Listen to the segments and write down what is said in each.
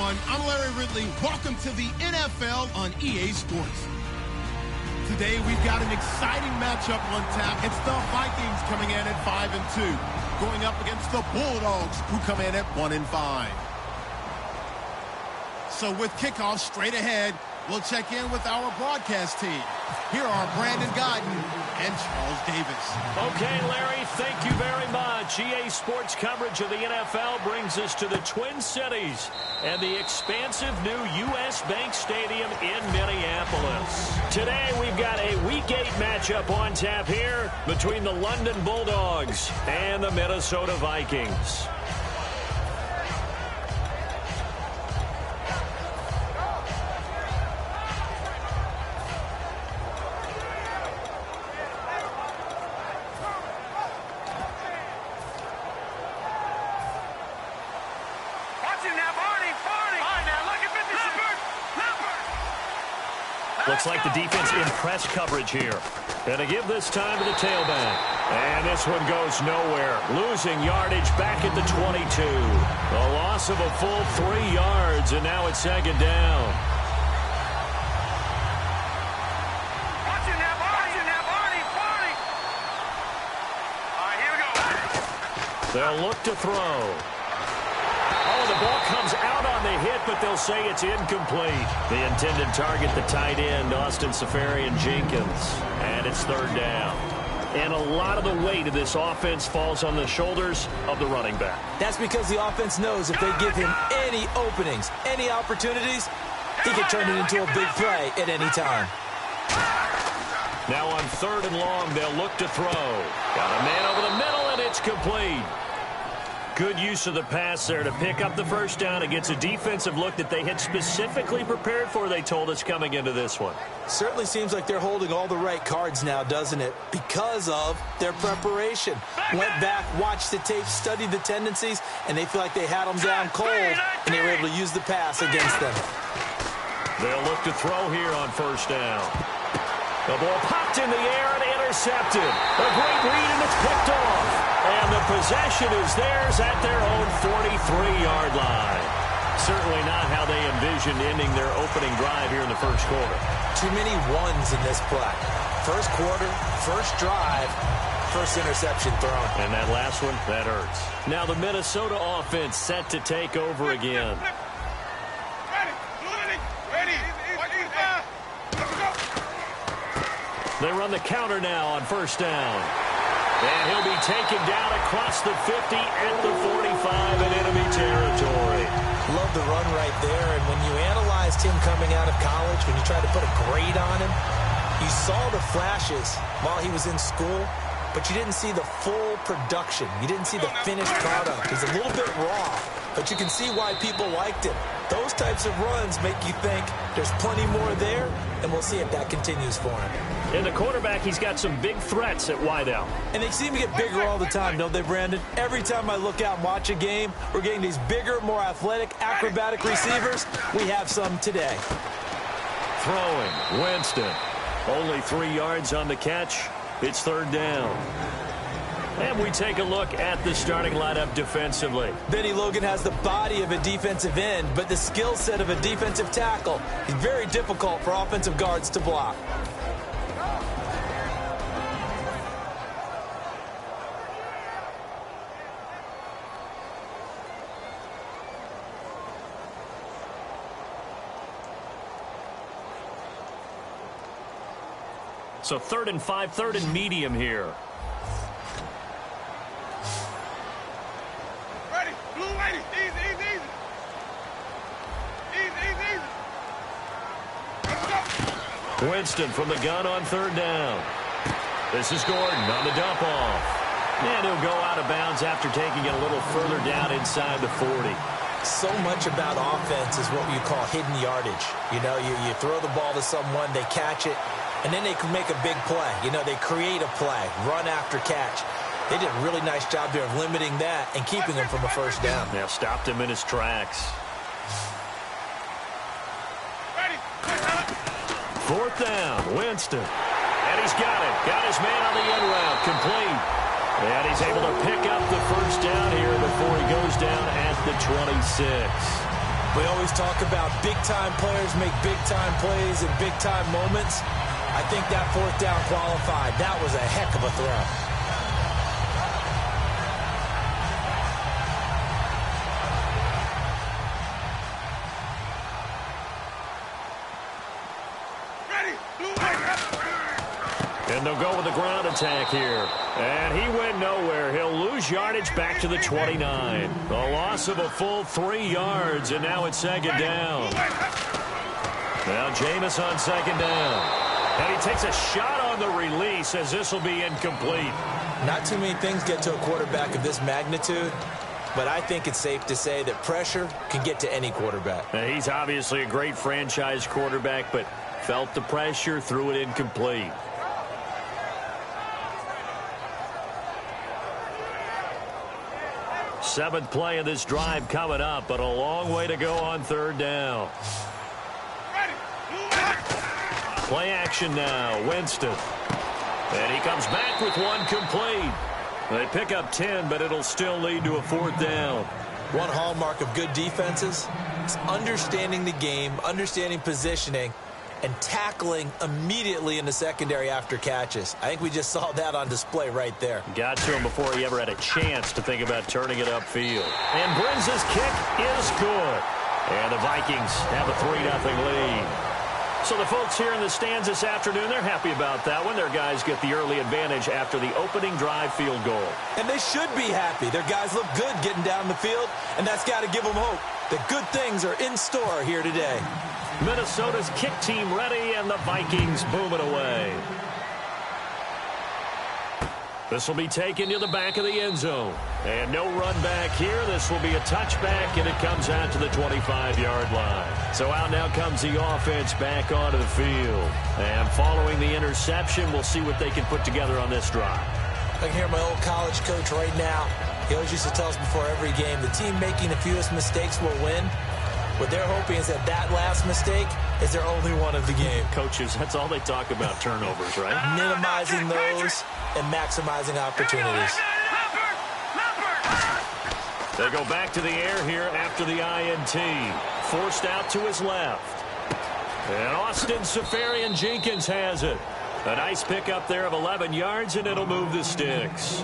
everyone. I'm Larry Ridley. Welcome to the NFL on EA Sports. Today, we've got an exciting matchup on tap. It's the Vikings coming in at 5-2, going up against the Bulldogs, who come in at 1-5. So with kickoff straight ahead, we'll check in with our broadcast team. Here are Brandon Godden and Charles Davis. Okay, Larry, thank you very much. EA Sports coverage of the NFL brings us to the Twin Cities and the expansive new U.S. Bank Stadium in Minneapolis. Today, we've got a Week 8 matchup on tap here between the London Bulldogs and the Minnesota Vikings. Looks like the defense in press coverage here. And to give this time to the tailback. And this one goes nowhere. Losing yardage back at the 22. A loss of a full 3 yards, and now it's second down. They'll look to throw. Oh, the ball comes out on the hit, but they'll say it's incomplete. The intended target, the tight end, Austin Seferian-Jenkins. And it's third down. And a lot of the weight of this offense falls on the shoulders of the running back. That's because the offense knows if they give him any openings, any opportunities, he can turn it into a big play at any time. Now on third and long, they'll look to throw. Got a man over the middle, and it's complete. Good use of the pass there to pick up the first down against a defensive look that they had specifically prepared for, they told us, coming into this one. Certainly seems like they're holding all the right cards now, doesn't it? Because of their preparation. Went back, watched the tape, studied the tendencies, and they feel like they had them down cold, and they were able to use the pass against them. They'll look to throw here on first down. The ball popped in the air and intercepted. A great read, and it's picked off. And the possession is theirs at their own 43-yard line. Certainly not how they envisioned ending their opening drive here in the first quarter. Too many ones in this play. First quarter, first drive, first interception thrown. And that last one, that hurts. Now the Minnesota offense set to take over again. They run the counter now on first down. And he'll be taken down across the 50 at the 45 in enemy territory. Love the run right there. And when you analyzed him coming out of college, when you tried to put a grade on him, you saw the flashes while he was in school, but you didn't see the full production. You didn't see the finished product. He's a little bit raw, but you can see why people liked him. Those types of runs make you think there's plenty more there, and we'll see if that continues for him. In the quarterback, he's got some big threats at wideout. And they seem to get bigger all the time, don't they, Brandon? Every time I look out and watch a game, we're getting these bigger, more athletic, acrobatic receivers. We have some today. Throwing, Winston. Only 3 yards on the catch. It's third down. And we take a look at the starting lineup defensively. Benny Logan has the body of a defensive end, but the skill set of a defensive tackle is very difficult for offensive guards to block. So 3rd and 5, 3rd and medium here. Ready, blue lady, easy, easy, easy. Easy, easy, easy. Let's go. Winston from the gun on third down. This is Gordon on the dump off. And he'll go out of bounds after taking it a little further down inside the 40. So much about offense is what you call hidden yardage. You know, you throw the ball to someone, they catch it, and then they can make a big play. You know, they create a play, run after catch. They did a really nice job there of limiting that and keeping him from a first down. Now stopped him in his tracks. Ready. 4th down, Winston. And he's got it. Got his man on the end route, complete. And he's able to pick up the first down here before he goes down at the 26. We always talk about big-time players make big-time plays in big-time moments. I think that fourth down qualified. That was a heck of a throw. And they'll go with the ground attack here. And he went nowhere. He'll lose yardage back to the 29. A loss of a full 3 yards, and now it's second down. Now Jameis on second down. And he takes a shot on the release as this will be incomplete. Not too many things get to a quarterback of this magnitude, but I think it's safe to say that pressure can get to any quarterback. Now, he's obviously a great franchise quarterback, but felt the pressure, threw it incomplete. Seventh play of this drive coming up, but a long way to go on third down. Play action now, Winston. And he comes back with one complete. They pick up 10, but it'll still lead to a fourth down. One hallmark of good defenses is understanding the game, understanding positioning, and tackling immediately in the secondary after catches. I think we just saw that on display right there. Got to him before he ever had a chance to think about turning it upfield. And Brins' kick is good. And the Vikings have a 3-0 lead. So the folks here in the stands this afternoon, they're happy about that one. Their guys get the early advantage after the opening drive field goal. And they should be happy. Their guys look good getting down the field, and that's got to give them hope that good things are in store here today. Minnesota's kick team ready, and the Vikings booming away. This will be taken to the back of the end zone. And no run back here. This will be a touchback, and it comes out to the 25-yard line. So out now comes the offense back onto the field. And following the interception, we'll see what they can put together on this drive. I can hear my old college coach right now. He always used to tell us before every game, the team making the fewest mistakes will win. What they're hoping is that that last mistake is their only one of the game. Coaches, that's all they talk about, turnovers, right? Minimizing those and maximizing opportunities. They go back to the air here after the INT. Forced out to his left. And Austin Seferian-Jenkins has it. A nice pickup there of 11 yards, and it'll move the sticks.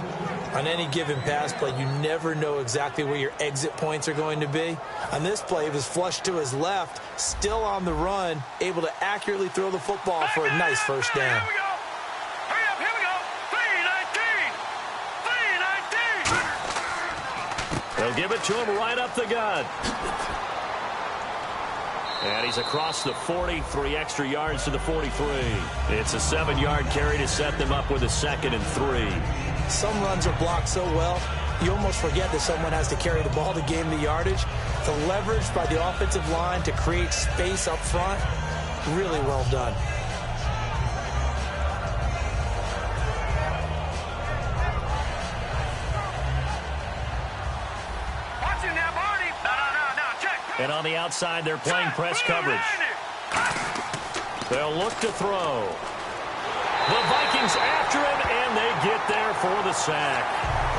On any given pass play, you never know exactly where your exit points are going to be. On this play, he was flushed to his left, still on the run, able to accurately throw the football for a nice first down. Here we go. Hurry up, here we go. 3-19. They'll give it to him right up the gut. And he's across the 40, 3 extra yards to the 43. It's a 7-yard carry to set them up with a 2nd and 3. Some runs are blocked so well, you almost forget that someone has to carry the ball to gain the yardage. The leverage by the offensive line to create space up front, really well done. Watch him now, Barney. No, check. And on the outside, they're playing press coverage. They'll look to throw. The Vikings after him, and they get there for the sack.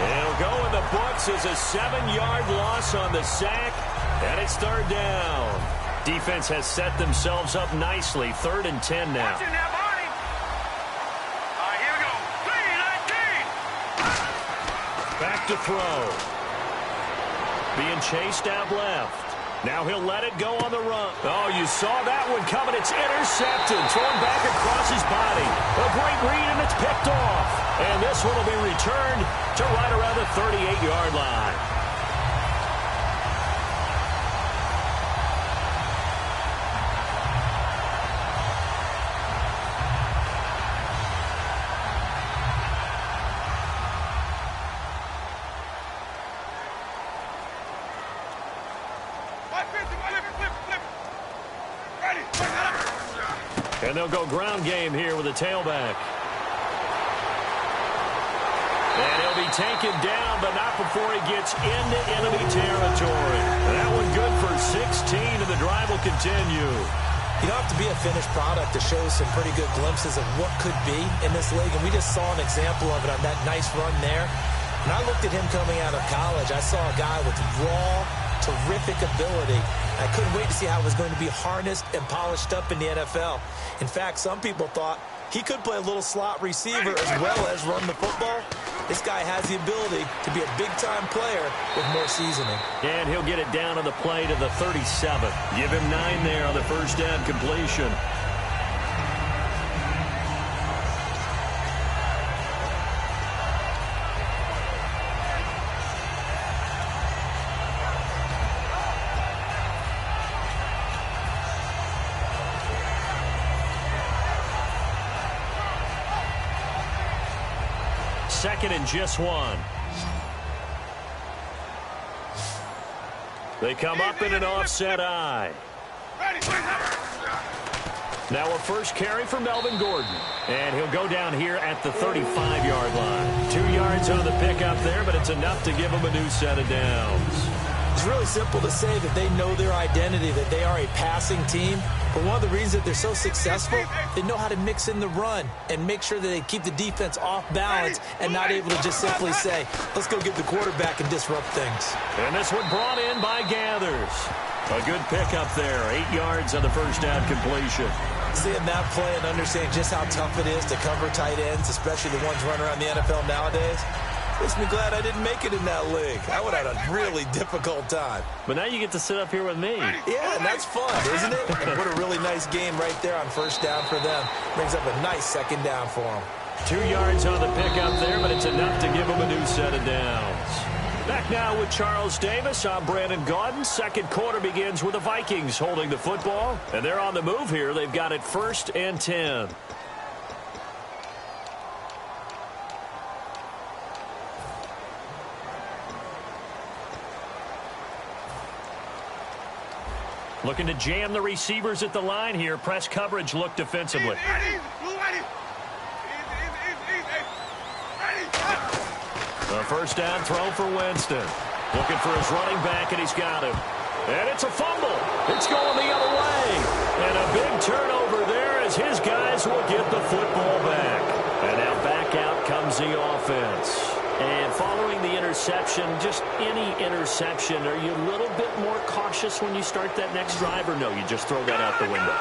It'll go in the books as a 7-yard loss on the sack, and it's third down. Defense has set themselves up nicely. 3rd and 10 now. Watch him now, Barney. All right, here we go. 3-19. Back to throw. Being chased out left. Now he'll let it go on the run. Oh, you saw that one coming. It's intercepted. Thrown back across his body. A great read, and it's picked off. And this one will be returned to right around the 38-yard line. And they'll go ground game here with a tailback. And he'll be taken down, but not before he gets into enemy territory. That one good for 16, and the drive will continue. You don't have to be a finished product to show some pretty good glimpses of what could be in this league, and we just saw an example of it on that nice run there. When I looked at him coming out of college, I saw a guy with raw, terrific ability. I couldn't wait to see how it was going to be harnessed and polished up in the NFL. In fact, some people thought he could play a little slot receiver as well as run the football. This guy has the ability to be a big-time player with more seasoning. And he'll get it down on the play to the 37. Give him 9 there on the first down completion. Second and just 1. They come up in an offset eye. Now a first carry for Melvin Gordon. And he'll go down here at the 35-yard line. 2 yards on the pickup there, but it's enough to give him a new set of downs. It's really simple to say that they know their identity, that they are a passing team. But one of the reasons that they're so successful, they know how to mix in the run and make sure that they keep the defense off balance and not able to just simply say, let's go get the quarterback and disrupt things. And this one brought in by Gathers. A good pickup there. 8 yards on the first down completion. Seeing that play and understanding just how tough it is to cover tight ends, especially the ones running around the NFL nowadays, makes me glad I didn't make it in that league. I would have had a really difficult time. But now you get to sit up here with me. Yeah, and that's fun, isn't it? And what a really nice game right there on first down for them. Brings up a nice second down for them. 2 yards on the pickup there, but it's enough to give them a new set of downs. Back now with Charles Davis. I'm Brandon Gaudin. Second quarter begins with the Vikings holding the football. And they're on the move here. They've got it 1st and 10. Looking to jam the receivers at the line here. Press coverage look defensively. A first down throw for Winston. Looking for his running back, and he's got him. And it's a fumble. It's going the other way. And a big turnover there as his guys will get the football back. And now back out comes the offense. And following the interception, just any interception, are you a little bit more cautious when you start that next drive, or no, you just throw that out the window?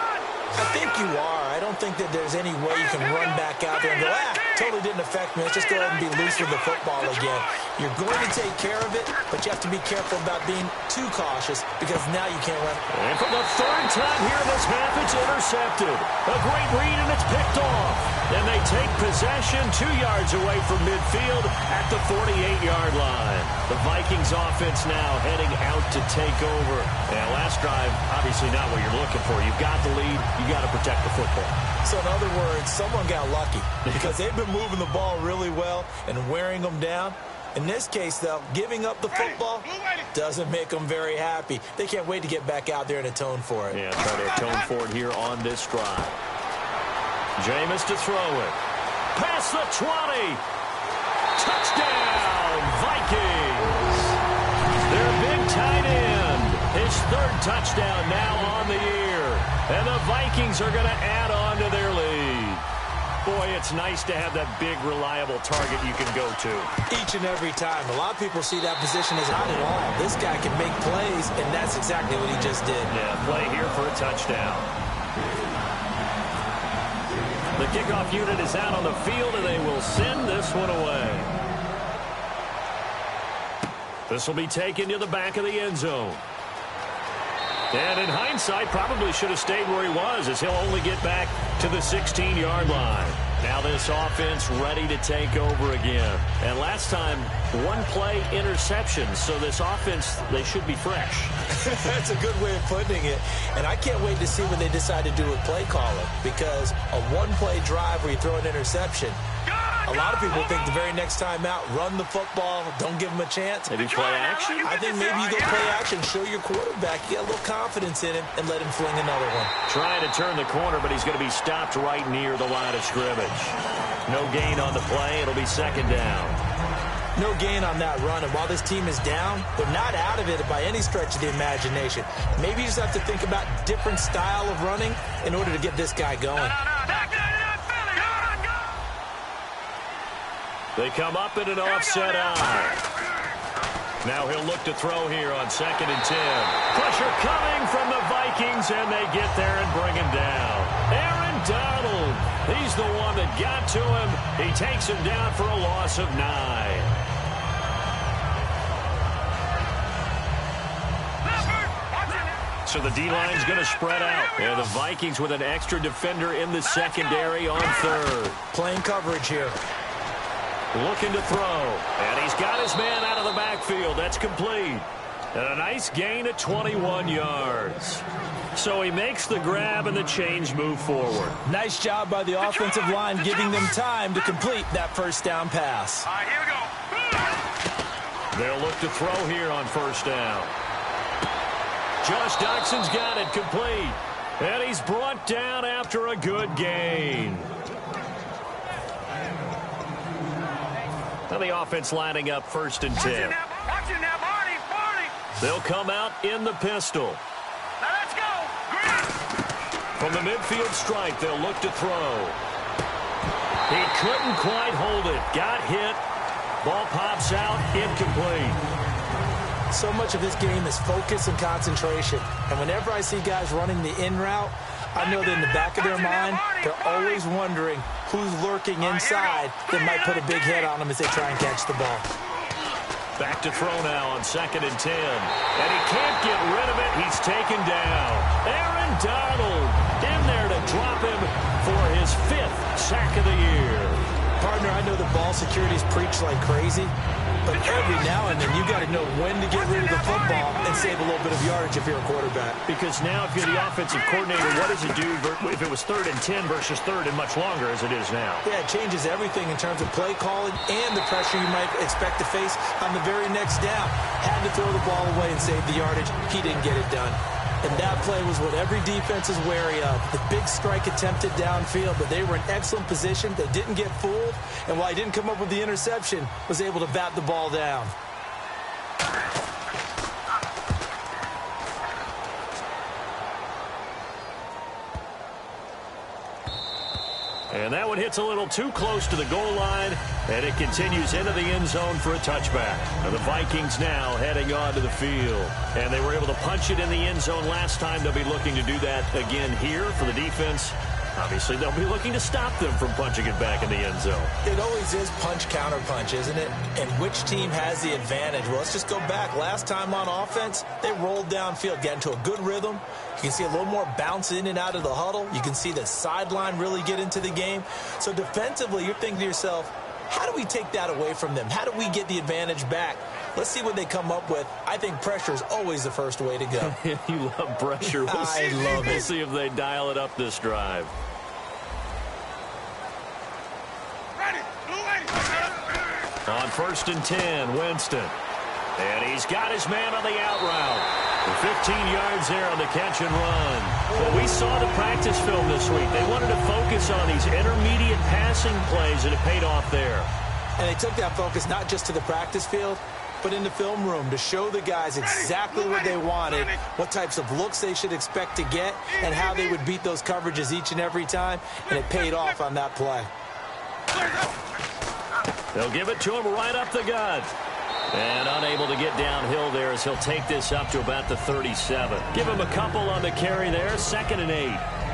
I think you are. I don't think that there's any way you can run back out there and go, totally didn't affect me. Let's just go ahead and be loose with the football again. You're going to take care of it, but you have to be careful about being too cautious because now you can't run. And for the 3rd time here in this half, it's intercepted. A great read, and it's picked off. And they take possession 2 yards away from midfield at the 48-yard line. The Vikings offense now heading out to take over. And last drive, obviously not what you're looking for. You've got the lead. You got to protect the football. So in other words, someone got lucky because they've been moving the ball really well and wearing them down. In this case, though, giving up the football doesn't make them very happy. They can't wait to get back out there and atone for it. Yeah, try to atone for it here on this drive. Jameis to throw it. Past the 20. Touchdown, Vikings. Their big tight end. His 3rd touchdown now on the year. And the Vikings are going to add on to their lead. Boy, it's nice to have that big, reliable target you can go to. Each and every time. A lot of people see that position as not at all. This guy can make plays, and that's exactly what he just did. Yeah, play here for a touchdown. The kickoff unit is out on the field, and they will send this one away. This will be taken to the back of the end zone. And in hindsight, probably should have stayed where he was, as he'll only get back to the 16-yard line. Now this offense ready to take over again. And last time, 1-play interception. So this offense, they should be fresh. That's a good way of putting it. And I can't wait to see what they decide to do with play calling. Because a 1-play drive where you throw an interception, a lot of people think the very next time out, run the football, don't give them a chance. Maybe play action? I think maybe you go play action, show your quarterback, get a little confidence in him, and let him fling another one. Trying to turn the corner, but he's going to be stopped right near the line of scrimmage. No gain on the play. It'll be 2nd down. No gain on that run, and while this team is down, they're not out of it by any stretch of the imagination. Maybe you just have to think about different style of running in order to get this guy going. They come up in an offset eye. Now he'll look to throw here on 2nd and 10. Pressure coming from the Vikings, and they get there and bring him down. Aaron Donald, he's the one that got to him. He takes him down for a loss of 9. So the D-line's going to spread out. And the Vikings with an extra defender in the secondary on 3rd. Playing coverage here. Looking to throw. And he's got his man out of the backfield. That's complete. And a nice gain of 21 yards. So he makes the grab and the change move forward. Nice job by the offensive line giving them time to complete that first down pass. All right, here we go. They'll look to throw here on 1st down. Josh Doxson's got it complete. And he's brought down after a good gain. Now the offense lining up 1st and 10. Watch it now, Barney. They'll come out in the pistol. Now let's go. From the midfield stripe, they'll look to throw. He couldn't quite hold it. Got hit. Ball pops out, incomplete. So much of this game is focus and concentration. And whenever I see guys running the in route, I know that in the back of their mind, they're always wondering who's lurking inside that might put a big hit on them as they try and catch the ball. Back to throw now on 2nd and 10. And he can't get rid of it. He's taken down. Aaron Donald in there to drop him for his 5th sack of the year. Partner, I know the ball security's preached like crazy, but every now and then you got to know when to get rid of the football and save a little bit of yardage if you're a quarterback. Because now if you're the offensive coordinator, what does it do if it was 3rd and 10 versus 3rd and much longer as it is now? Yeah, it changes everything in terms of play calling and the pressure you might expect to face on the very next down. Had to throw the ball away and save the yardage. He didn't get it done. And that play was what every defense is wary of. The big strike attempted downfield, but they were in excellent position. They didn't get fooled, and while he didn't come up with the interception, was able to bat the ball down. And that one hits a little too close to the goal line, and it continues into the end zone for a touchback. And the Vikings now heading onto the field. And they were able to punch it in the end zone last time. They'll be looking to do that again here for the defense. Obviously, they'll be looking to stop them from punching it back in the end zone. It always is punch-counter-punch, isn't it? And which team has the advantage? Well, let's just go back. Last time on offense, they rolled downfield, got into a good rhythm. You can see a little more bounce in and out of the huddle. You can see the sideline really get into the game. So defensively, you're thinking to yourself, how do we take that away from them? How do we get the advantage back? Let's see what they come up with. I think pressure is always the first way to go. You love pressure. I love it. We'll see if they dial it up this drive. On 1st and 10, Winston. And he's got his man on the out route. 15 yards there on the catch and run. Well, we saw the practice film this week. They wanted to focus on these intermediate passing plays, and it paid off there. And they took that focus not just to the practice field, but in the film room to show the guys exactly what they wanted, what types of looks they should expect to get, and how they would beat those coverages each and every time, and it paid off on that play. They'll give it to him right up the gut. And unable to get downhill there as he'll take this up to about the 37. Give him a couple on the carry there, 2nd and 8.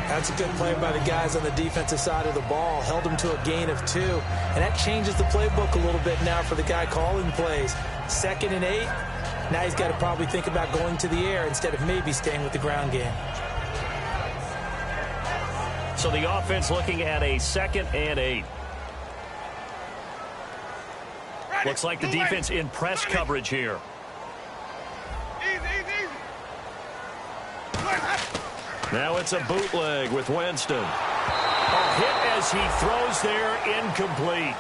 That's a good play by the guys on the defensive side of the ball. Held him to a gain of 2. And that changes the playbook a little bit now for the guy calling plays. 2nd and 8. Now he's got to probably think about going to the air instead of maybe staying with the ground game. So the offense looking at a 2nd and 8. Looks like the defense in press coverage here. Now it's a bootleg with Winston. A hit as he throws there, incomplete.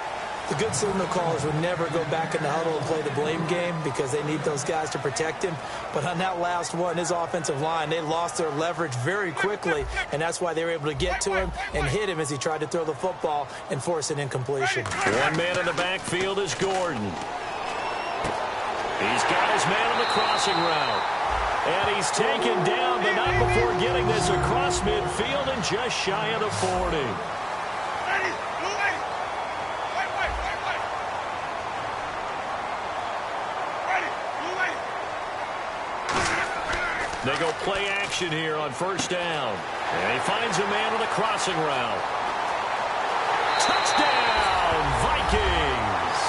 The good signal callers would never go back in the huddle and play the blame game because they need those guys to protect him. But on that last one, his offensive line, they lost their leverage very quickly, and that's why they were able to get to him and hit him as he tried to throw the football and force an incompletion. One man in the backfield is Gordon. He's got his man on the crossing route. And he's taken down, but not before getting this across midfield and just shy of the 40. They go play action here on first down. And he finds a man on the crossing route. Touchdown, Vikings!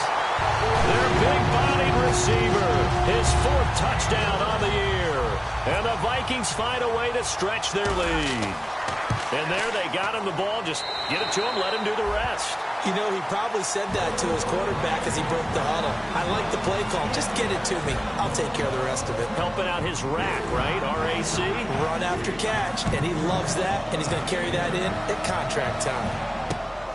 Their big-bodied receiver, his 4th touchdown on the year. And the Vikings find a way to stretch their lead. And there they got him the ball. Just get it to him, let him do the rest. You know, he probably said that to his quarterback as he broke the huddle. I like the play call. Just get it to me. I'll take care of the rest of it. Helping out his rack, right? R-A-C? Run after catch. And he loves that, and he's going to carry that in at contract time.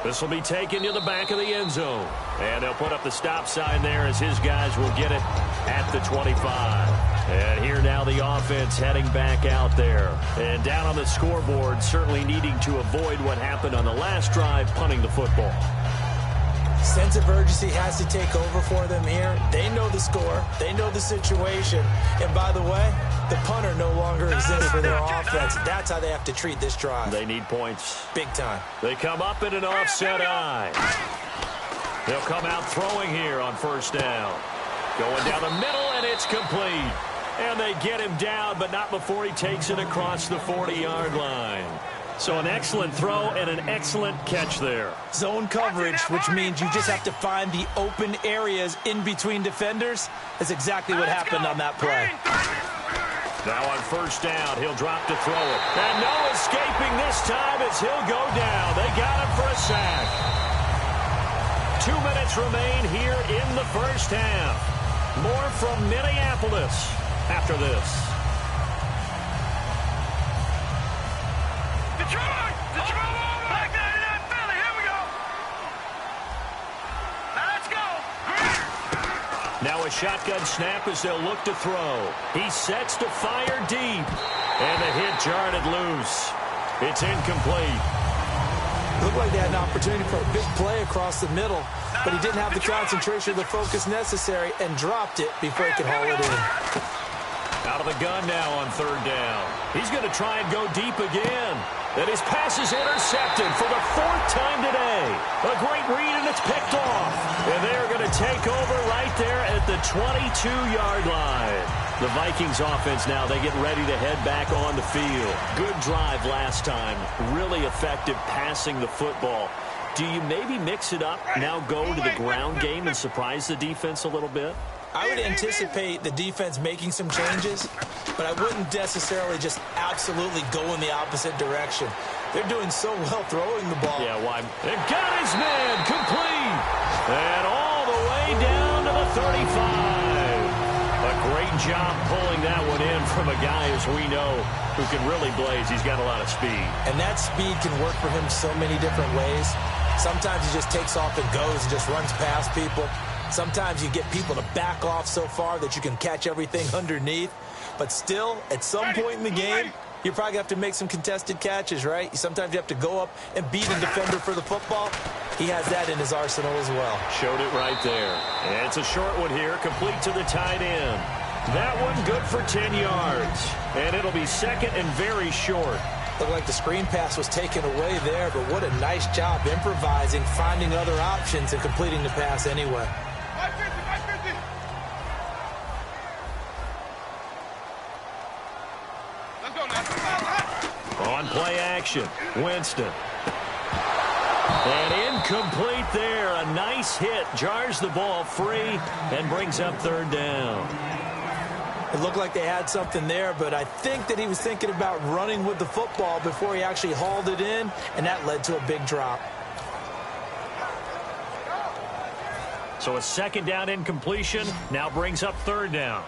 This will be taken to the back of the end zone. And they'll put up the stop sign there as his guys will get it at the 25. And here now the offense heading back out there. And down on the scoreboard, certainly needing to avoid what happened on the last drive, punting the football. Sense of urgency has to take over for them here. They know the score. They know the situation. And by the way, the punter no longer exists for their offense. That's how they have to treat this drive. They need points. Big time. They come up in an offset eye. They'll come out throwing here on first down. Going down the middle, and it's complete. And they get him down, but not before he takes it across the 40-yard line. So an excellent throw and an excellent catch there. Zone coverage, which means you just have to find the open areas in between defenders. That's exactly what happened on that play. Now on first down, he'll drop to throw it. And no escaping this time as he'll go down. They got him for a sack. 2 minutes remain here in the first half. More from Minneapolis after this. Detroit! Detroit! Back down in Philly. Here we go. Now let's go. Now a shotgun snap as they'll look to throw. He sets to fire deep. And the hit jarred it loose. It's incomplete. Looked like they had an opportunity for a big play across the middle, but he didn't have the concentration or the focus necessary and dropped it before he could haul it in. Out of the gun now on third down. He's going to try and go deep again. And his pass is intercepted for the 4th time today. A great read, and it's picked off. And they're going to take over right there at the 22-yard line. The Vikings offense now, they get ready to head back on the field. Good drive last time. Really effective passing the football. Do you maybe mix it up, now go to the ground game and surprise the defense a little bit? I would anticipate the defense making some changes, but I wouldn't necessarily just absolutely go in the opposite direction. They're doing so well throwing the ball. Yeah, why? And got his man complete. And all the way down to the 35. A great job pulling that one in from a guy, as we know, who can really blaze. He's got a lot of speed. And that speed can work for him so many different ways. Sometimes he just takes off and goes and just runs past people. Sometimes you get people to back off so far that you can catch everything underneath. But still, at some point in the game, you probably have to make some contested catches, right? Sometimes you have to go up and beat a defender for the football. He has that in his arsenal as well. Showed it right there. And it's a short one here, complete to the tight end. That one good for 10 yards. And it'll be second and very short. Looked like the screen pass was taken away there, but what a nice job improvising, finding other options, and completing the pass anyway. On play action, Winston. And incomplete there. A nice hit. Jars the ball free and brings up third down. It looked like they had something there, but I think that he was thinking about running with the football before he actually hauled it in, and that led to a big drop. So a second down incompletion now brings up third down.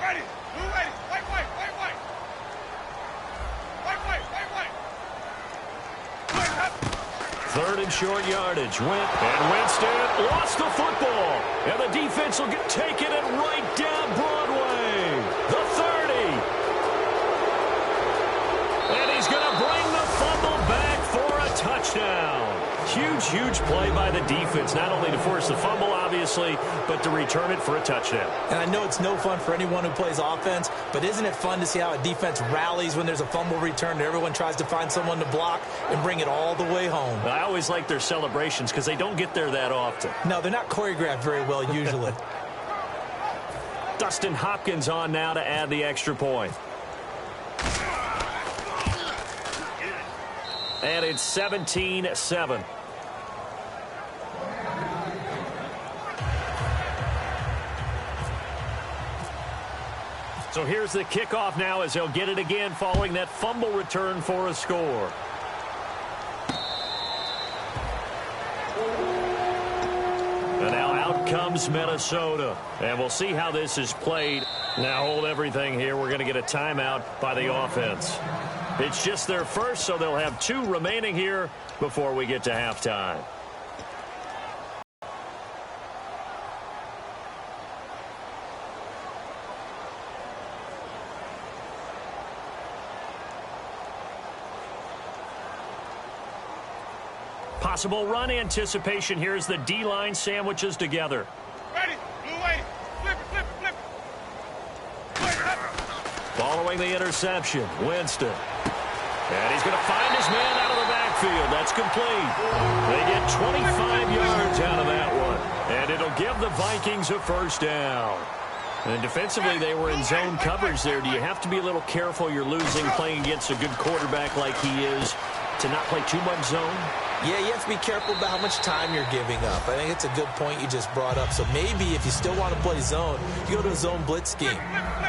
Ready. Move ready. White. Third and short yardage. And Winston lost the football. And the defense will get taken it right down Broadway. The 30. And he's going to bring the fumble back for a touchdown. Huge play by the defense, not only to force the fumble, obviously, but to return it for a touchdown. And I know it's no fun for anyone who plays offense, but isn't it fun to see how a defense rallies when there's a fumble return and everyone tries to find someone to block and bring it all the way home? I always like their celebrations because they don't get there that often. No, they're not choreographed very well usually. Dustin Hopkins on now to add the extra point. And it's 17-7. So here's the kickoff now as they'll get it again following that fumble return for a score. And now out comes Minnesota. And we'll see how this is played. Now hold everything here. We're going to get a timeout by the offense. It's just their first, so they'll have 2 remaining here before we get to halftime. Possible run anticipation here as the D-line sandwiches together. Ready, blue way, flip it, flip it, flip it. Following the interception, Winston. And he's going to find his man out of the backfield. That's complete. They get 25 yards out of that one. And it'll give the Vikings a first down. And defensively, they were in zone coverage there. Do you have to be a little careful? You're losing playing against a good quarterback like he is to not play too much zone? Yeah, you have to be careful about how much time you're giving up. I think it's a good point you just brought up. So maybe if you still want to play zone, you go to a zone blitz scheme.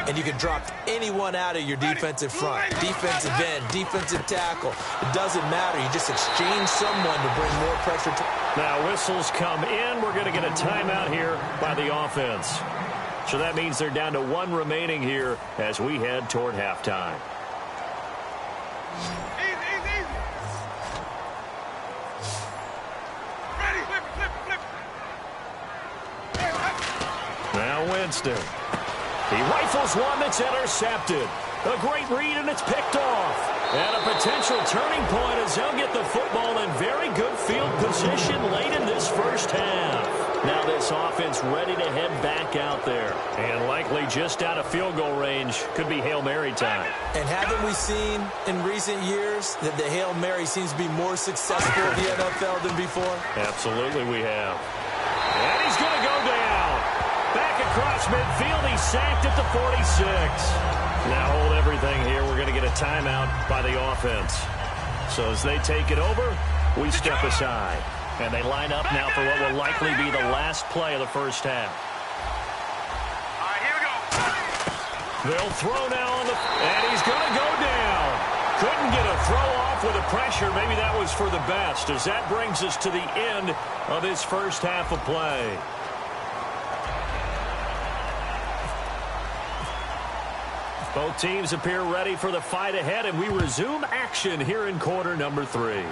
And you can drop anyone out of your defensive front, defensive end, defensive tackle. It doesn't matter. You just exchange someone to bring more pressure to. Now whistles come in. We're going to get a timeout here by the offense. So that means they're down to 1 remaining here as we head toward halftime. Now Winston. He rifles one that's intercepted. A great read, and it's picked off. And a potential turning point as they'll get the football in very good field position late in this first half. Now this offense ready to head back out there. And likely just out of field goal range. Could be Hail Mary time. And haven't we seen in recent years that the Hail Mary seems to be more successful in the NFL than before? Absolutely we have. And he's going to go down. Back across midfield, he's sacked at the 46. Now hold everything here. We're going to get a timeout by the offense. So as they take it over, we step aside. And they line up now for what will likely be the last play of the first half. All right, here we go. They'll throw now on the... And he's going to go down. Couldn't get a throw off with the pressure. Maybe that was for the best, as that brings us to the end of this first half of play. Both teams appear ready for the fight ahead, and we resume action here in quarter number 3.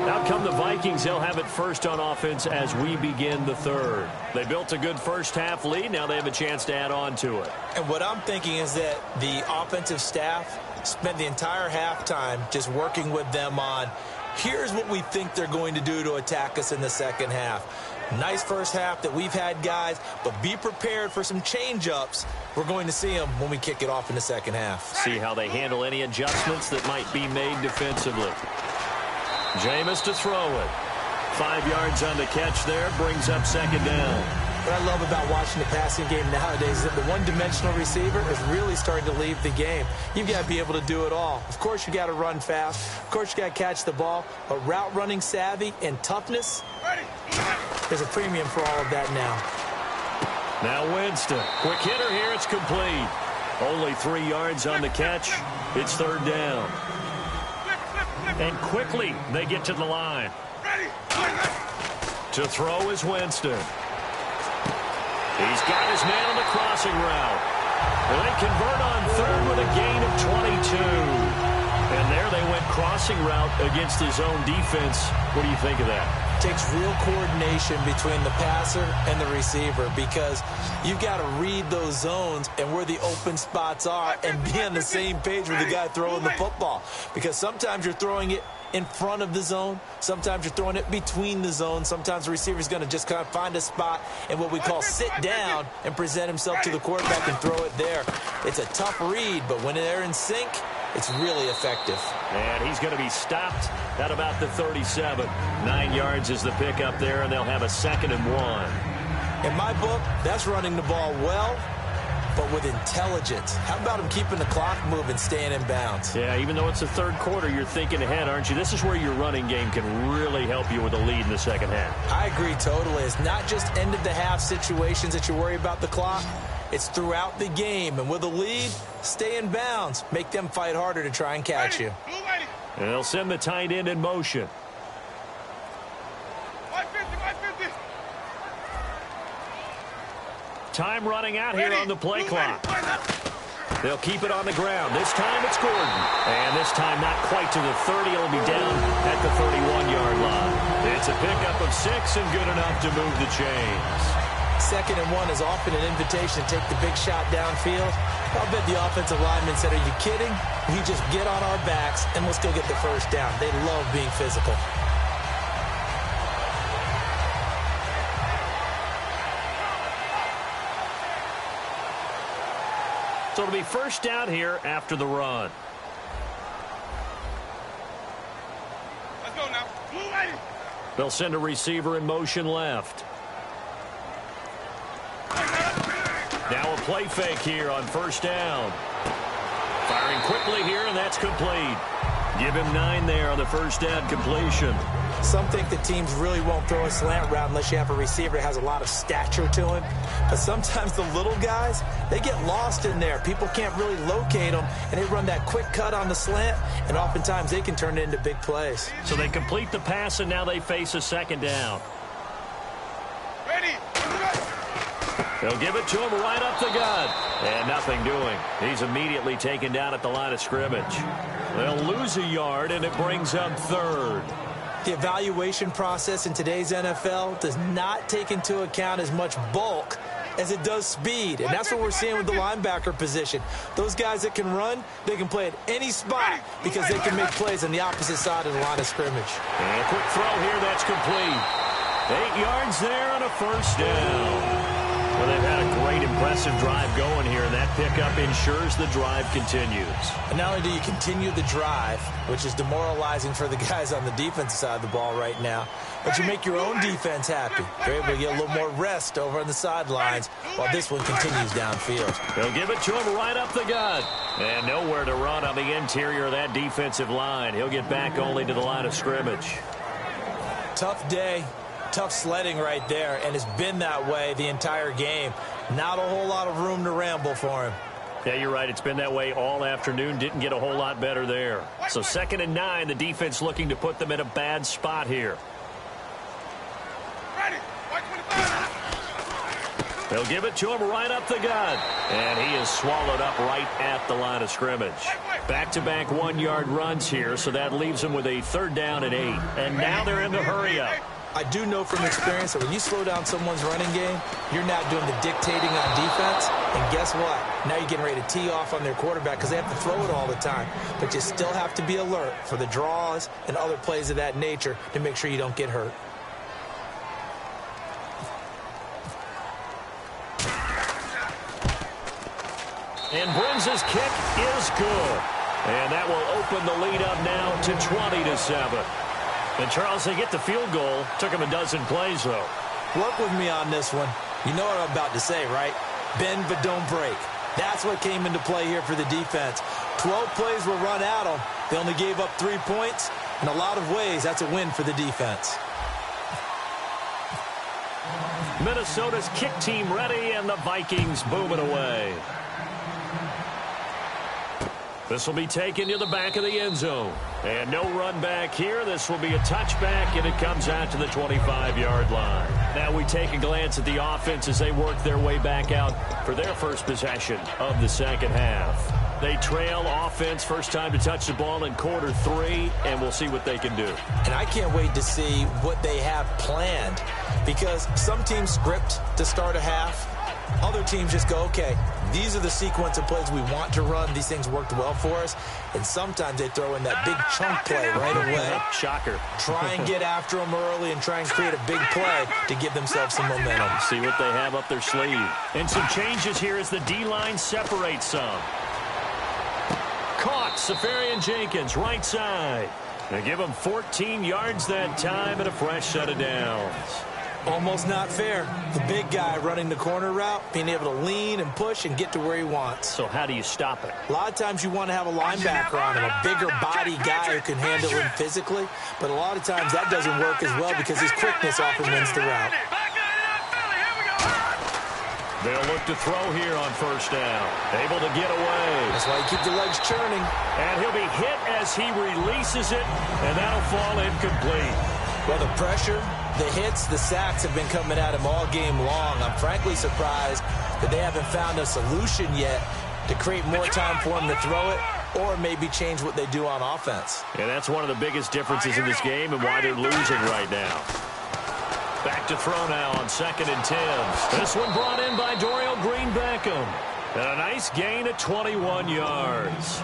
Out come the Vikings. They'll have it first on offense as we begin the third. They built a good first half lead. Now they have a chance to add on to it. And what I'm thinking is that the offensive staff spent the entire halftime just working with them on, here's what we think they're going to do to attack us in the second half. Nice first half that we've had, guys, but be prepared for some change-ups. We're going to see them when we kick it off in the second half. See how they handle any adjustments that might be made defensively. Jameis to throw it. 5 yards on the catch there, brings up second down. What I love about watching the passing game nowadays is that the one-dimensional receiver is really starting to leave the game. You've got to be able to do it all. Of course, you got to run fast. Of course, you got to catch the ball. But route running savvy and toughness, there's a premium for all of that now. Now Winston. Quick hitter here. It's complete. Only 3 yards on the catch. It's third down. And quickly they get to the line. To throw is Winston. He's got his man on the crossing route. And they convert on third with a gain of 22. And there they went crossing route against his own defense. What do you think of that? Takes real coordination between the passer and the receiver, because you've got to read those zones and where the open spots are and be on the same page with the guy throwing the football. Because sometimes you're throwing it in front of the zone. Sometimes you're throwing it between the zones. Sometimes the receiver's going to just kind of find a spot and what we call sit down and present himself to the quarterback and throw it there. It's a tough read, but when they're in sync, it's really effective. And he's going to be stopped at about the 37. 9 yards is the pickup there, and they'll have a 2nd and 1. In my book, that's running the ball well, but with intelligence. How about him keeping the clock moving, staying in bounds? Yeah, even though it's the third quarter, you're thinking ahead, aren't you? This is where your running game can really help you with a lead in the second half. I agree totally. It's not just end-of-the-half situations that you worry about the clock. It's throughout the game. And with a lead, stay in bounds. Make them fight harder to try and catch you. And they'll send the tight end in motion. 150. Time running out here on the play clock. They'll keep it on the ground. This time it's Gordon. And this time not quite to the 30. It'll be down at the 31-yard line. It's a pickup of 6 and good enough to move the chains. 2nd and 1 is often an invitation to take the big shot downfield. I'll bet the offensive lineman said, are you kidding? We just get on our backs and we'll still get the first down. They love being physical. So it'll be first down here after the run. Let's go now. Blue lady. They'll send a receiver in motion left. Now a play fake here on first down. Firing quickly here, and that's complete. Give him 9 there on the first down completion. Some think that teams really won't throw a slant route unless you have a receiver that has a lot of stature to him. But sometimes the little guys, they get lost in there. People can't really locate them, and they run that quick cut on the slant, and oftentimes they can turn it into big plays. So they complete the pass, and now they face a 2nd down. Ready. They'll give it to him right up the gut. And nothing doing. He's immediately taken down at the line of scrimmage. They'll lose a yard, and it brings up 3rd. The evaluation process in today's NFL does not take into account as much bulk as it does speed. And that's what we're seeing with the linebacker position. Those guys that can run, they can play at any spot because they can make plays on the opposite side of the line of scrimmage. And a quick throw here, that's complete. 8 yards there on a first down. Well, they've had a great, impressive drive going here, and that pickup ensures the drive continues. And not only do you continue the drive, which is demoralizing for the guys on the defensive side of the ball right now, but you make your own defense happy. They're able to get a little more rest over on the sidelines while this one continues downfield. They'll give it to him right up the gut. And nowhere to run on the interior of that defensive line. He'll get back only to the line of scrimmage. Tough day. Tough sledding right there, and it's been that way the entire game. Not a whole lot of room to ramble for him. Yeah, you're right. It's been that way all afternoon. Didn't get a whole lot better there. So 2nd and 9, the defense looking to put them in a bad spot here. Ready. 125. They'll give it to him right up the gut. And he is swallowed up right at the line of scrimmage. Back-to-back 1-yard runs here, so that leaves them with a 3rd down and 8. And now they're in the hurry-up. I do know from experience that when you slow down someone's running game, you're not doing the dictating on defense. And guess what? Now you're getting ready to tee off on their quarterback because they have to throw it all the time. But you still have to be alert for the draws and other plays of that nature to make sure you don't get hurt. And Brenz's kick is good. And that will open the lead up now to 20-7. And, Charles, they get the field goal. Took him a dozen plays, though. Work with me on this one. You know what I'm about to say, right? Bend but don't break. That's what came into play here for the defense. 12 plays were run at them. They only gave up 3 points. In a lot of ways, that's a win for the defense. Minnesota's kick team ready, and the Vikings booming away. This will be taken to the back of the end zone. And no run back here. This will be a touchback, and it comes out to the 25-yard line. Now we take a glance at the offense as they work their way back out for their first possession of the second half. They trail offense, first time to touch the ball in quarter 3, and we'll see what they can do. And I can't wait to see what they have planned, because some teams script to start a half. Other teams just go, okay, these are the sequence of plays we want to run. These things worked well for us. And sometimes they throw in that big chunk play right away. Shocker. Try and get after them early and try and create a big play to give themselves some momentum. See what they have up their sleeve. And some changes here as the D-line separates some. Caught. Safarian Jenkins, right side. They give him 14 yards that time and a fresh set of downs. Almost not fair. The big guy running the corner route, being able to lean and push and get to where he wants. So how do you stop it? A lot of times you want to have a linebacker on him, a bigger body guy who can handle him physically. But a lot of times that doesn't work as well because his quickness often wins the route. They'll look to throw here on first down. Able to get away. That's why you keep the legs churning. And he'll be hit as he releases it, and that'll fall incomplete. Well, the pressure, the hits, the sacks have been coming at him all game long. I'm frankly surprised that they haven't found a solution yet to create more time for him to throw it or maybe change what they do on offense. And that's one of the biggest differences in this game and why they're losing right now. Back to throw now on 2nd and 10. This one brought in by Dorial Green-Beckham. And a nice gain at 21 yards.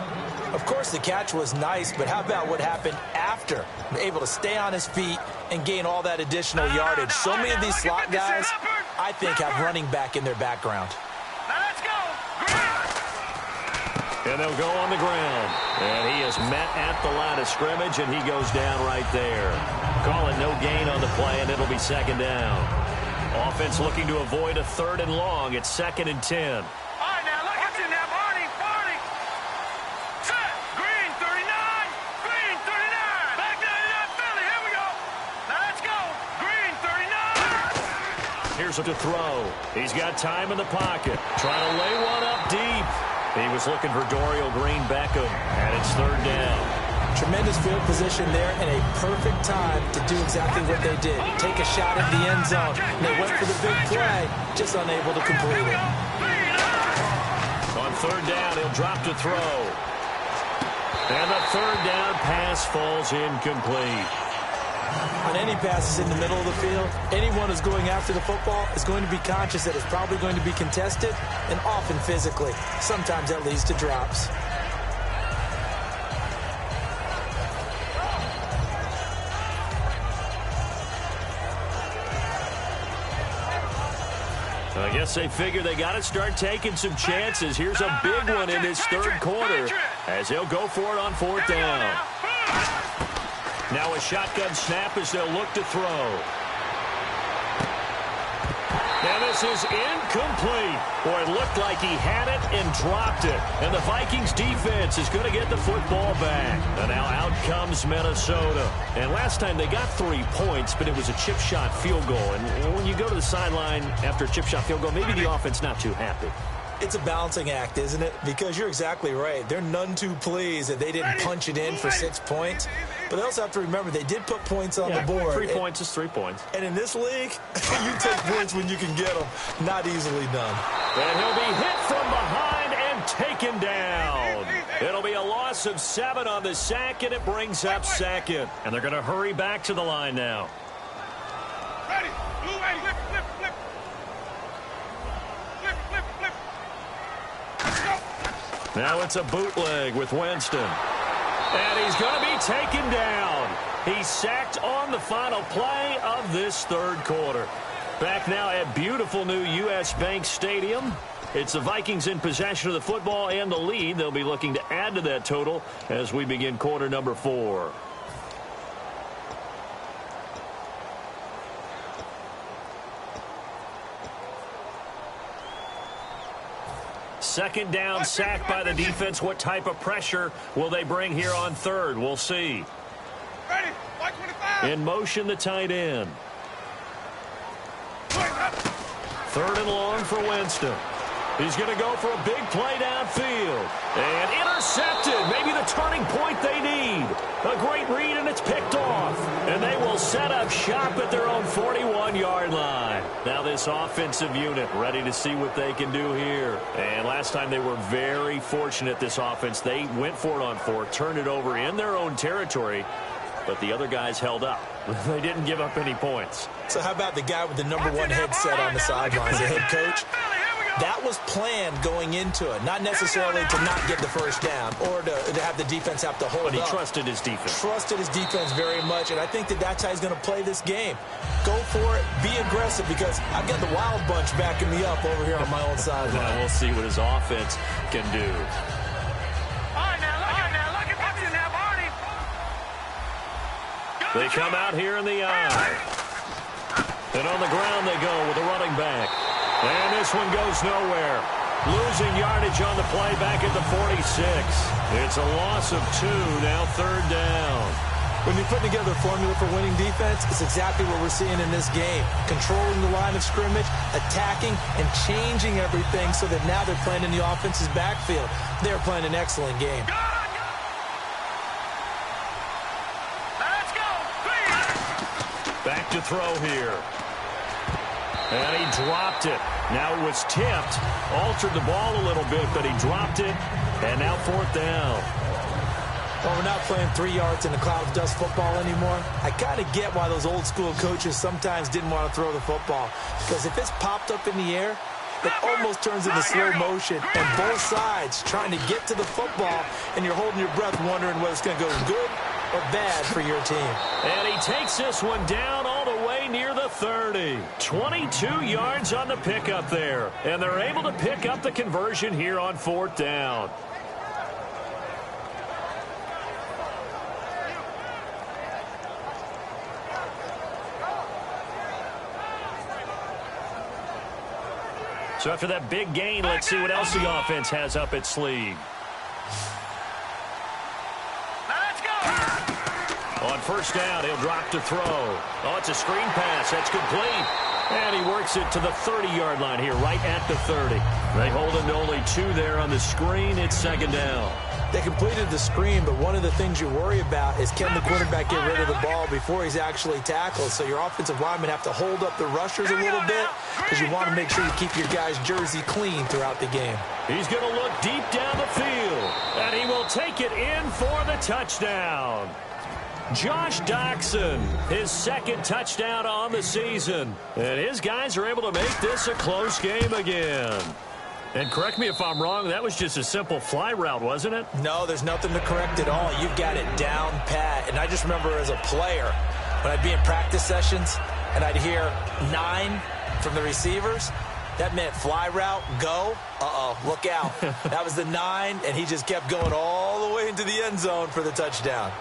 Of course, the catch was nice, but how about what happened after? Able to stay on his feet and gain all that additional yardage. So many of these slot guys, I think, have running back in their background. Now let's go. And they'll go on the ground. And he is met at the line of scrimmage, and he goes down right there. Call it no gain on the play, and it'll be 2nd down. Offense looking to avoid a 3rd and long. It's 2nd and 10. Here's to throw. He's got time in the pocket. Trying to lay one up deep. He was looking for Dorial Green-Beckham, and it's 3rd down. Tremendous field position there and a perfect time to do exactly what they did. Take a shot at the end zone. And they went for the big play, just unable to complete it. On 3rd down, he'll drop to throw. And the 3rd down pass falls incomplete. On any passes in the middle of the field, anyone who's going after the football is going to be conscious that it's probably going to be contested and often physically. Sometimes that leads to drops. I guess they figure they got to start taking some chances. Here's a big one in this 3rd quarter as they'll go for it on 4th down. Now a shotgun snap as they'll look to throw. And this is incomplete. Boy, it looked like he had it and dropped it. And the Vikings defense is going to get the football back. And now out comes Minnesota. And last time they got 3 points, but it was a chip shot field goal. And when you go to the sideline after a chip shot field goal, maybe the offense not too happy. It's a balancing act, isn't it? Because you're exactly right. They're none too pleased that they didn't punch it in for 6 points. But they also have to remember they did put points on the board. 3 points is 3 points. And in this league, you take points when you can get them. Not easily done. And he'll be hit from behind and taken down. It'll be a loss of 7 on the sack, and it brings up 2nd. And they're going to hurry back to the line now. Ready. Blue way. Flip, flip, flip. Flip, flip, flip. Now it's a bootleg with Winston. And he's going to be taken down. He's sacked on the final play of this 3rd quarter. Back now at beautiful new U.S. Bank Stadium. It's the Vikings in possession of the football and the lead. They'll be looking to add to that total as we begin quarter number 4. Second down, sack by the defense. What type of pressure will they bring here on 3rd? We'll see. Ready. White 25. In motion, the tight end. 3rd and long for Winston. He's going to go for a big play downfield. And intercepted. Maybe the turning point they need. A great read, and it's picked off. And they will set up shop at their own 41-yard line. Now this offensive unit ready to see what they can do here. And last time they were very fortunate, this offense. They went for it on 4, turned it over in their own territory. But the other guys held up. They didn't give up any points. So how about the guy with the number 1 headset on the sidelines, the head coach? That was planned going into it, not necessarily to not get the first down or to have the defense have to hold up. But he trusted his defense. Trusted his defense very much, and I think that's how he's going to play this game. Go for it, be aggressive, because I've got the wild bunch backing me up over here on my own sideline. Now we'll see what his offense can do. All right, now, They come out here in the eye. And on the ground they go with a running back. And this one goes nowhere. Losing yardage on the play back at the 46. It's a loss of 2, now 3rd down. When you're putting together a formula for winning defense, it's exactly what we're seeing in this game. Controlling the line of scrimmage, attacking, and changing everything so that now they're playing in the offense's backfield. They're playing an excellent game. Let's go. Please. Back to throw here. And he dropped it. Now it was tipped. Altered the ball a little bit, but he dropped it. And now 4th down. Well, we're not playing 3 yards in a cloud of dust football anymore. I kind of get why those old school coaches sometimes didn't want to throw the football. Because if it's popped up in the air, it almost turns into slow motion. And both sides trying to get to the football, and you're holding your breath wondering whether it's going to go good or bad for your team. And he takes this one down all the way near the 30. 22 yards on the pickup there. And they're able to pick up the conversion here on 4th down. So after that big gain, let's see what else the offense has up its sleeve. Let's go. On 1st down, he'll drop to throw. Oh, it's a screen pass. That's complete. And he works it to the 30-yard line here, right at the 30. They hold him to only 2 there on the screen. It's 2nd down. They completed the screen, but one of the things you worry about is can the quarterback get rid of the ball before he's actually tackled? So your offensive linemen have to hold up the rushers a little bit because you want to make sure you keep your guy's jersey clean throughout the game. He's going to look deep down the field, and he will take it in for the touchdown. Josh Doxson, his 2nd touchdown on the season. And his guys are able to make this a close game again. And correct me if I'm wrong, that was just a simple fly route, wasn't it? No, there's nothing to correct at all. You've got it down pat. And I just remember as a player, when I'd be in practice sessions and I'd hear 9 from the receivers, that meant fly route, go, look out. That was the 9, and he just kept going all the way into the end zone for the touchdown.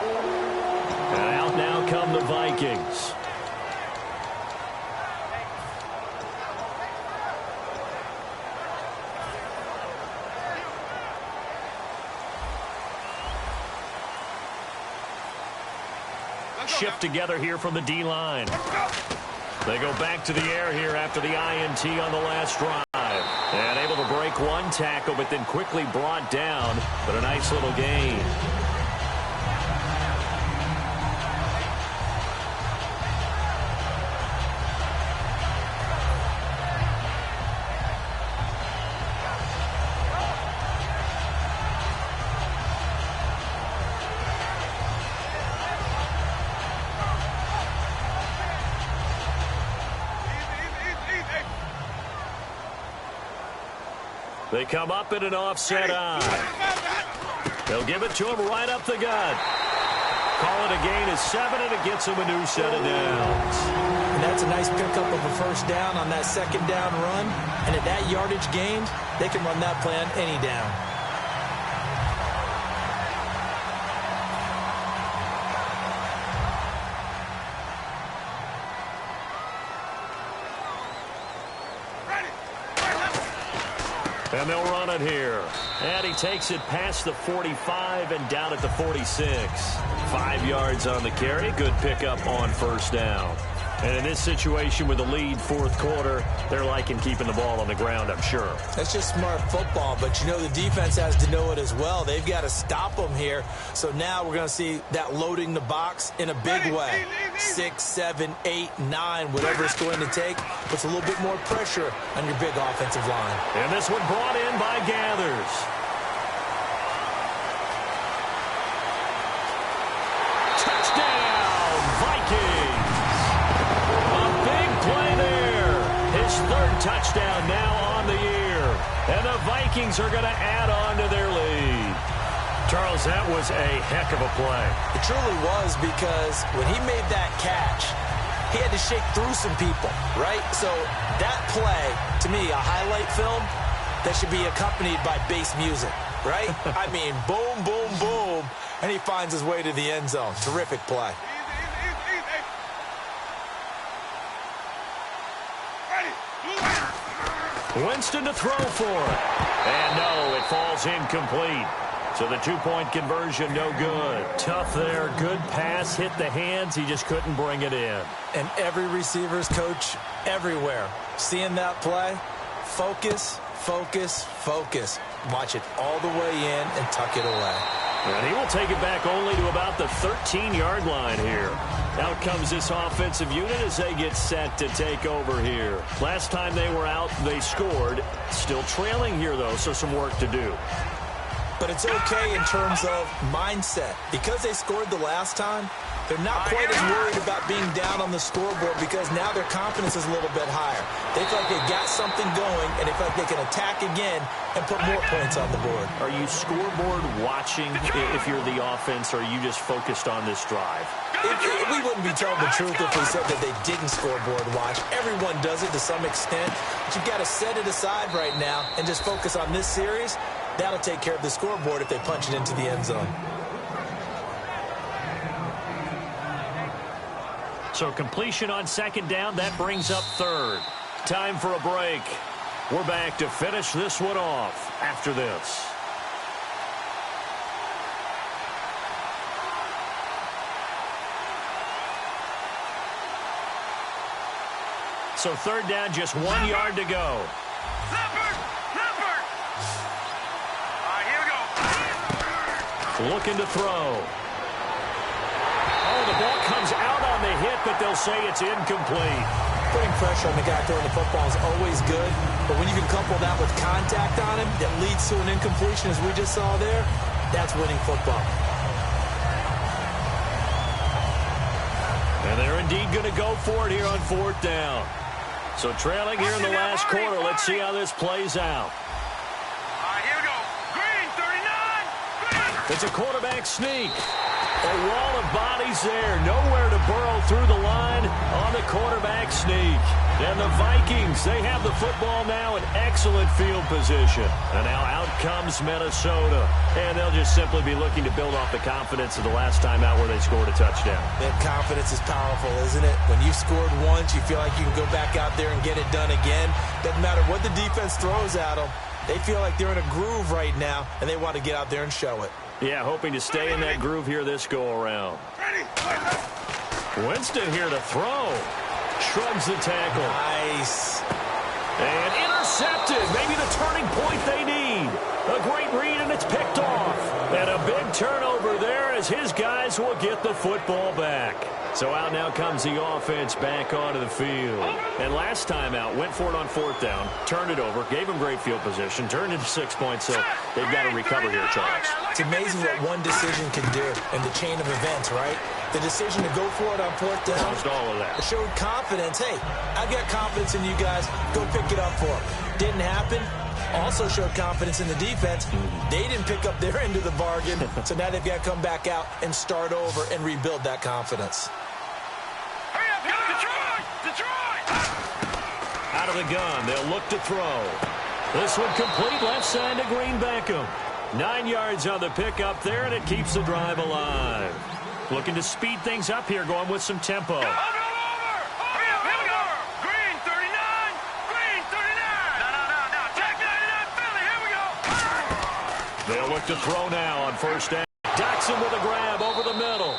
And out now come the Vikings. Shift together here from the D-line. They go back to the air here after the INT on the last drive. And able to break one tackle, but then quickly brought down. But a nice little gain. They come up in an offset eye. They'll give it to him right up the gut. Call it a gain of 7, and it gets him a new set of downs. And that's a nice pickup of a 1st down on that 2nd down run. And at that yardage gained, they can run that play on any down. And they'll run it here. And he takes it past the 45 and down at the 46. 5 yards on the carry. Good pickup on 1st down. And in this situation with the lead 4th quarter, they're liking keeping the ball on the ground, I'm sure. That's just smart football, but you know the defense has to know it as well. They've got to stop them here. So now we're going to see that loading the box in a big way. 6, 7, 8, 9, whatever it's going to take, puts a little bit more pressure on your big offensive line. And this one brought in by Gathers. Touchdown, Vikings! A big play there. His 3rd touchdown now on the year. And the Vikings are going to add on to their lead. Charles, that was a heck of a play. It truly was, because when he made that catch, he had to shake through some people, right? So that play, to me, a highlight film that should be accompanied by bass music. right? I mean, boom, boom, boom, and he finds his way to the end zone. Terrific play. Winston to throw for it. And no, it falls incomplete. So the two-point conversion, no good. Tough there. Good pass. Hit the hands. He just couldn't bring it in. And every receiver's coach everywhere, seeing that play, focus, focus, focus. Watch it all the way in and tuck it away. And he will take it back only to about the 13-yard line here. Out comes this offensive unit as they get set to take over here. Last time they were out, they scored. Still trailing here, though, so some work to do. But it's okay in terms of mindset. Because they scored the last time, they're not quite as worried about being down on the scoreboard because now their confidence is a little bit higher. They feel like they got something going, and they feel like they can attack again and put more points on the board. Are you scoreboard watching if you're the offense, or are you just focused on this drive? We wouldn't be telling the truth if we said that they didn't scoreboard watch. Everyone does it to some extent. But you've got to set it aside right now and just focus on this series. That'll take care of the scoreboard if they punch it into the end zone. So completion on second down, that brings up third. Time for a break. We're back to finish this one off after this. So third down, just 1 yard to go. Looking to throw. Oh, the ball comes out on the hit, but they'll say it's incomplete. Putting pressure on the guy throwing the football is always good, but when you can couple that with contact on him that leads to an incompletion, as we just saw there, that's winning football. And they're indeed going to go for it here on fourth down. So trailing here in the last quarter, let's see how this plays out. Here we go. Green, 39. It's a quarterback sneak. A wall of bodies there. Nowhere to burrow through the line on the quarterback sneak. And the Vikings, they have the football now in excellent field position. And now out comes Minnesota. And they'll just simply be looking to build off the confidence of the last time out where they scored a touchdown. That confidence is powerful, isn't it? When you scored once, you feel like you can go back out there and get it done again. Doesn't matter what the defense throws at them. They feel like they're in a groove right now, and they want to get out there and show it. Yeah, hoping to stay in that groove here this go-around. Winston here to throw. Shrugs the tackle. Nice. And intercepted. Maybe the turning point they need. A great read, and it's picked off. And a big turnover there as his guys will get the football back. So out now comes the offense back onto the field. And last time out, went for it on fourth down, turned it over, gave him great field position, turned into 6 points, so they've got to recover here, Charles. It's amazing what one decision can do in the chain of events, right? The decision to go for it on fourth down. Almost all of that. Showed confidence. Hey, I've got confidence in you guys. Go pick it up for them. Didn't happen. Also showed confidence in the defense. They didn't pick up their end of the bargain, so now they've got to come back out and start over and rebuild that confidence. Out of the gun, they'll look to throw. This one complete, left side to Green Beckham. 9 yards on the pickup there, and it keeps the drive alive. Looking to speed things up here, going with some tempo. Green, 39. Green, 39. No. Jack 99, Philly, here we go. They'll look to throw now on first down. Jackson with a grab over the middle.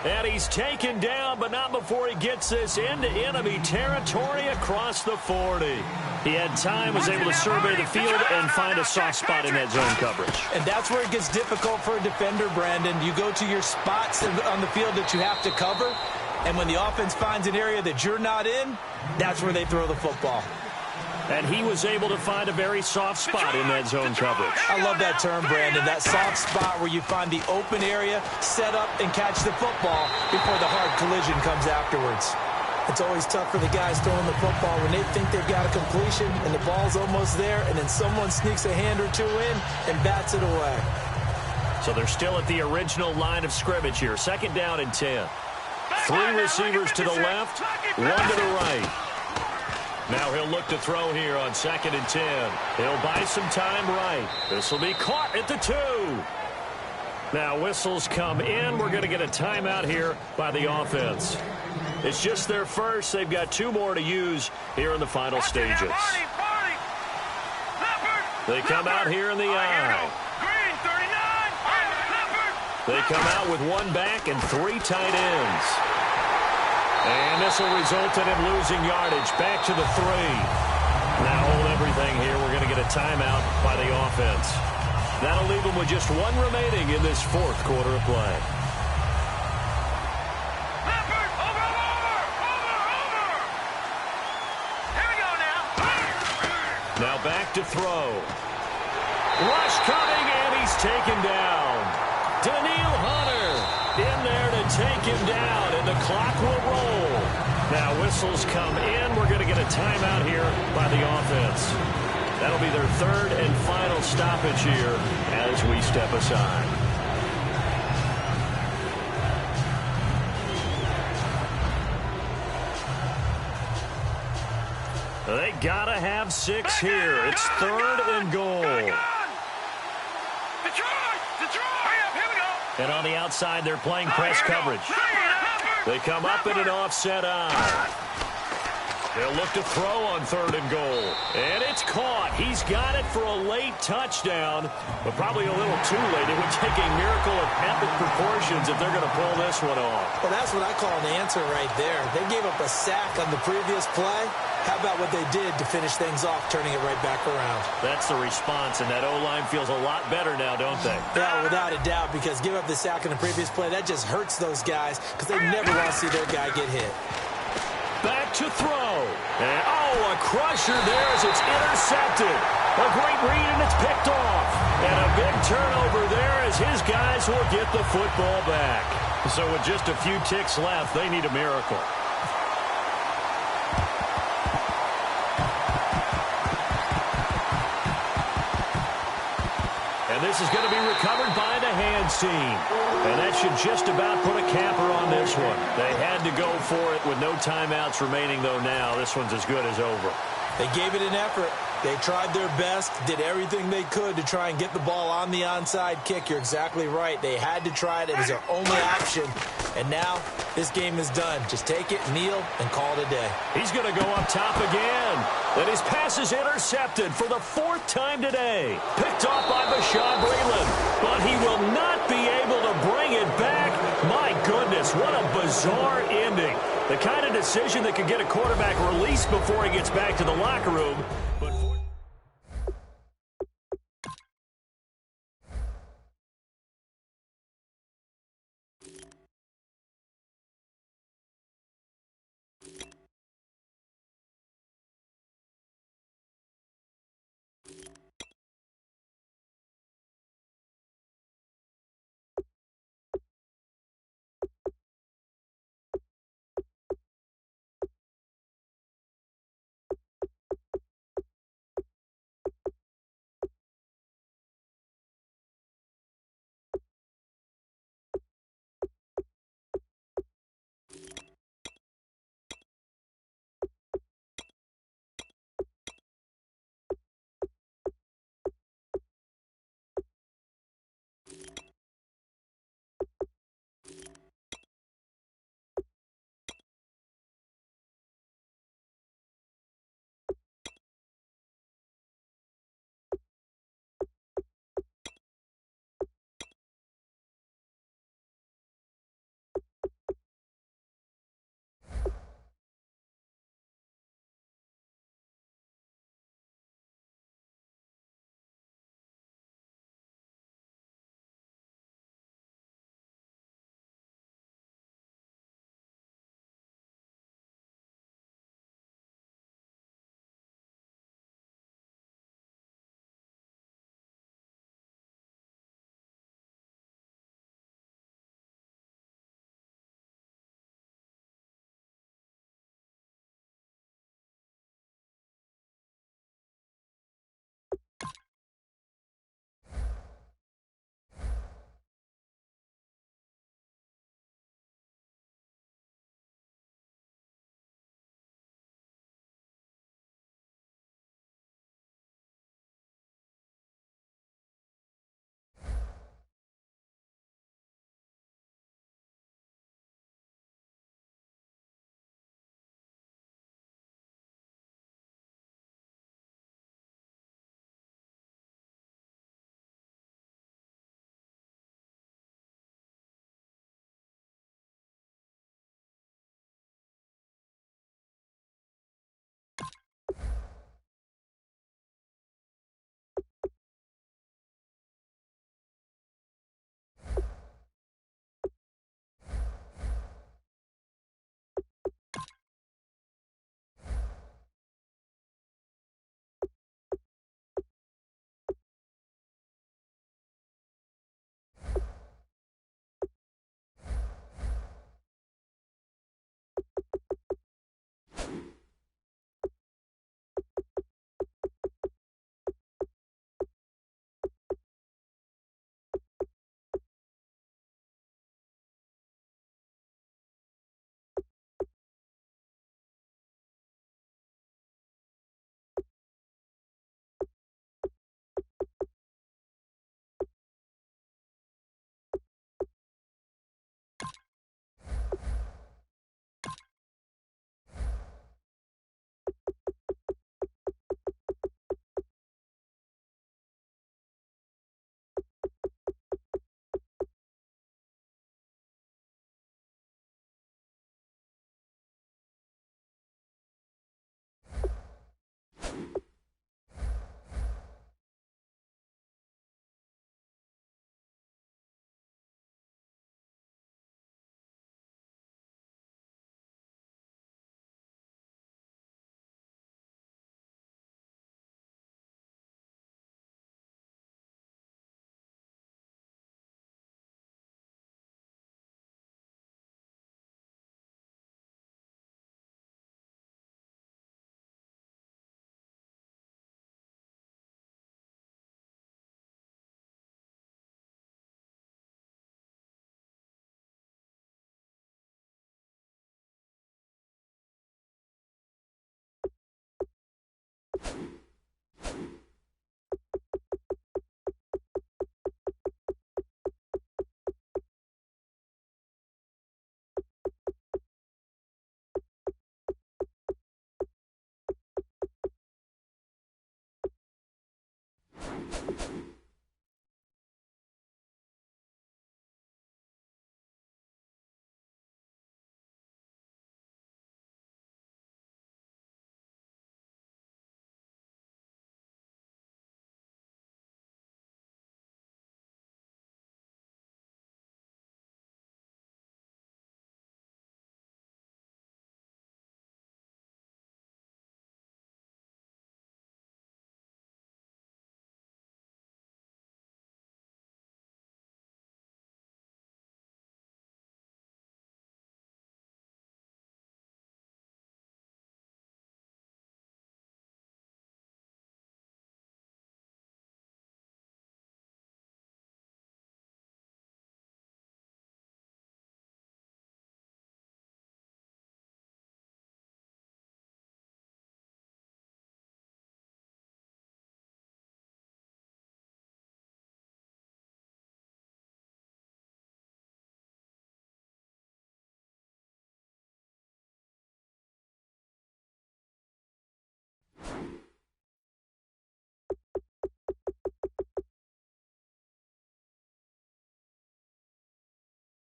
And he's taken down, but not before he gets this into enemy territory across the 40. He had time, was able to survey the field and find a soft spot in that zone coverage. And that's where it gets difficult for a defender, Brandon. You go to your spots on the field that you have to cover, and when the offense finds an area that you're not in, that's where they throw the football. And he was able to find a very soft spot in that zone coverage. I love that term, Brandon. That soft spot where you find the open area, set up, and catch the football before the hard collision comes afterwards. It's always tough for the guys throwing the football when they think they've got a completion and the ball's almost there, and then someone sneaks a hand or two in and bats it away. So they're still at the original line of scrimmage here. Second down and 10. 3 receivers to the left, 1 to the right. Now he'll look to throw here on 2nd and 10. He'll buy some time right. This will be caught at the 2. Now whistles come in. We're going to get a timeout here by the offense. It's just their first. They've got 2 more to use here in the final stages. They come out here in the eye. They come out with 1 back and 3 tight ends. And this will result in him losing yardage. Back to the 3. Now hold everything here. We're going to get a timeout by the offense. That'll leave him with just 1 remaining in this 4th quarter of play. Now back to throw. Rush coming, and he's taken down. Daniil Hunter in there to take him down, and the clock will roll. Now whistles come in. We're going to get a timeout here by the offense. That'll be their 3rd and final stoppage here as we step aside. They gotta have 6 here. It's 3rd and goal. And on the outside, they're playing press coverage. They come up in an offset eye. They'll look to throw on 3rd and goal. And it's caught. He's got it for a late touchdown, but probably a little too late. It would take a miracle of epic proportions if they're going to pull this one off. Well, that's what I call an answer right there. They gave up a sack on the previous play. How about what they did to finish things off, turning it right back around? That's the response, and that O-line feels a lot better now, don't they? Yeah, without a doubt, because give up the sack in the previous play, that just hurts those guys because they never want to see their guy get hit. Back to throw. And, a crusher there as it's intercepted. A great read, and it's picked off. And a big turnover there as his guys will get the football back. So with just a few ticks left, they need a miracle. And this is going to be recovered by the hands team. And that should just about put a capper on this one. They had to go for it with no timeouts remaining, though now. This one's as good as over. They gave it an effort. They tried their best, did everything they could to try and get the ball on the onside kick. You're exactly right. They had to try it. It was their only option. And now this game is done. Just take it, kneel, and call it a day. He's going to go up top again. And his pass is intercepted for the 4th time today. Picked off by Bashaud Breeland. But he will not be able to bring it back. My goodness, what a bizarre ending. The kind of decision that could get a quarterback released before he gets back to the locker room.